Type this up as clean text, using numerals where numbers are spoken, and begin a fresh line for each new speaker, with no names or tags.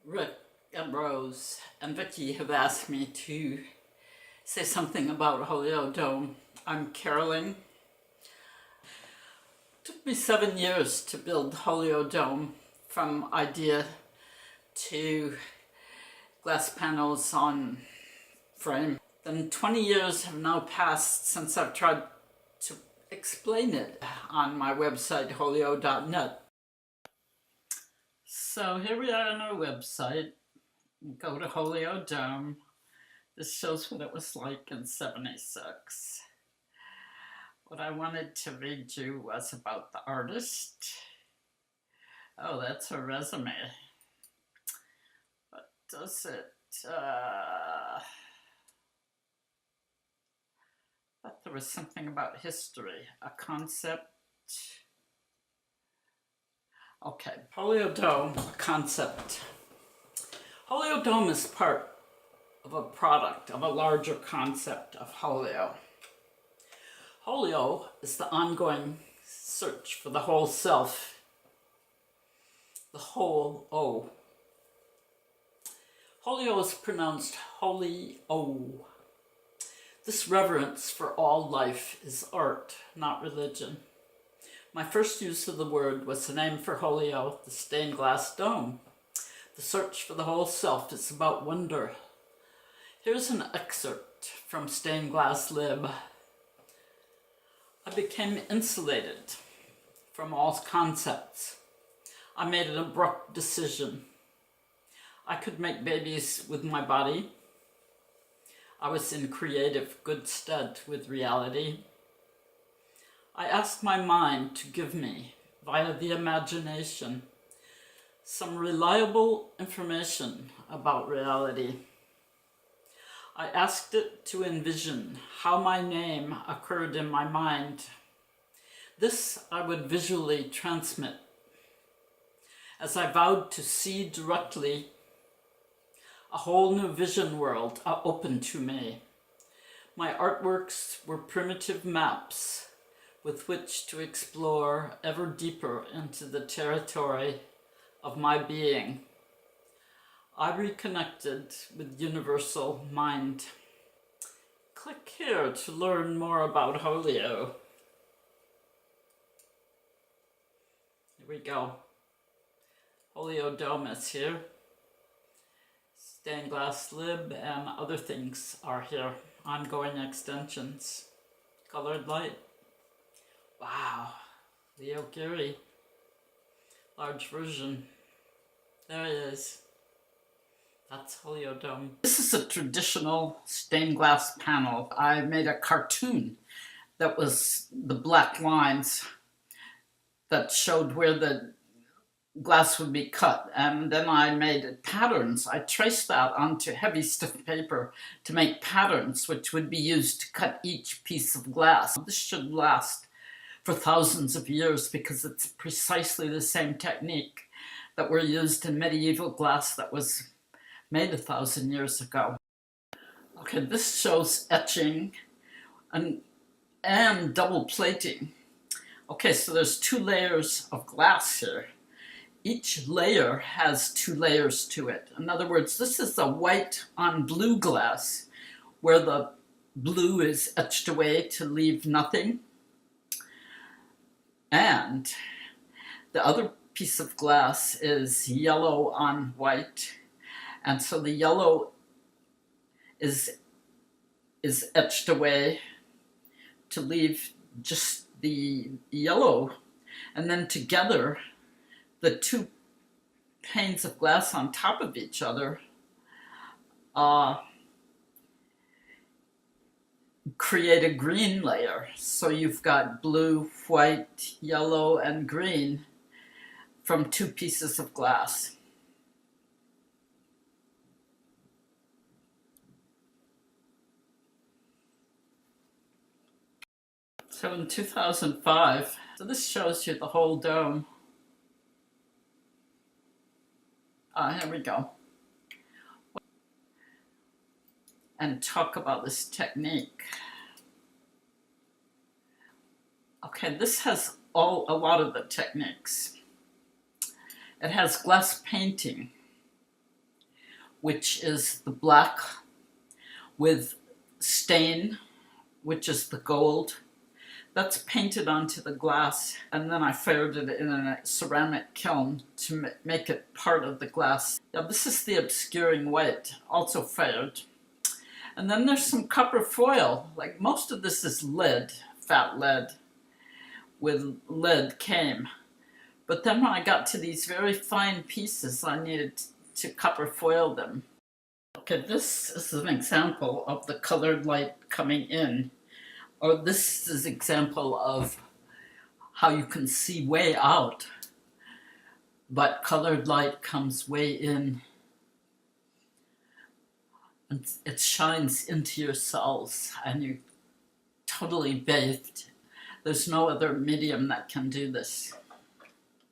Rick and Rose and Vicky have asked me to say something about Dome. I'm caroling. It took me 7 years to build Dome, from idea to glass panels on frame. Then 20 years have now passed since I've tried to explain it on my website, holio.net. So here we are on our website. Go to Holio Dome. This shows what it was like in '76. What I wanted to read you was about the artist. Oh, that's her resume. But does it? But there was something about history, a concept. Okay, Holio Dome, a concept. Holio Dome is part of a product, of a larger concept of Holio. Holio is the ongoing search for the whole self, the whole O. Holio is pronounced holy O. This reverence for all life is art, not religion. My first use of the word was the name for Holio, the stained glass dome. The search for the whole self is about wonder. Here's an excerpt from Stained Glass Lib. I became insulated from all concepts. I made an abrupt decision. I could make babies with my body. I was in creative good stead with reality. I asked my mind to give me, via the imagination, some reliable information about reality. I asked it to envision how my name occurred in my mind. This I would visually transmit. As I vowed to see directly, a whole new vision world opened to me. My artworks were primitive maps with which to explore ever deeper into the territory of my being. I reconnected with universal mind. Click here to learn more about Holio. Here we go. Holio Dome is here. Stained glass lib and other things are here. Ongoing extensions. Colored light. Wow. Leo Geary. Large version. There he is. That's Holio Dome. This is a traditional stained glass panel. I made a cartoon that was the black lines that showed where the glass would be cut, and then I made patterns. I traced that onto heavy stiff paper to make patterns which would be used to cut each piece of glass. This should last for thousands of years because it's precisely the same technique that were used in medieval glass that was made 1,000 years ago. Okay, this shows etching and double plating. Okay, so there's 2 layers of glass here. Each layer has 2 layers to it. In other words, this is a white on blue glass where the blue is etched away to leave nothing. And the other piece of glass is yellow on white. And so the yellow is etched away to leave just the yellow. And then together, the 2 panes of glass on top of each other create a green layer. So you've got blue, white, yellow, and green from 2 pieces of glass. So in 2005, so this shows you the whole dome. Here we go. And talk about this technique. Okay, this has a lot of the techniques. It has glass painting. which is the black, with stain, which is the gold. That's painted onto the glass, and then I fired it in a ceramic kiln to make it part of the glass. Now this is the obscuring white, also fired. And then there's some copper foil. Like most of this is lead, fat lead, with lead came. But then when I got to these very fine pieces, I needed to copper foil them. Okay, this is an example of the colored light coming in. Or this is an example of how you can see way out, but colored light comes way in. And it shines into your cells, and you're totally bathed. There's no other medium that can do this.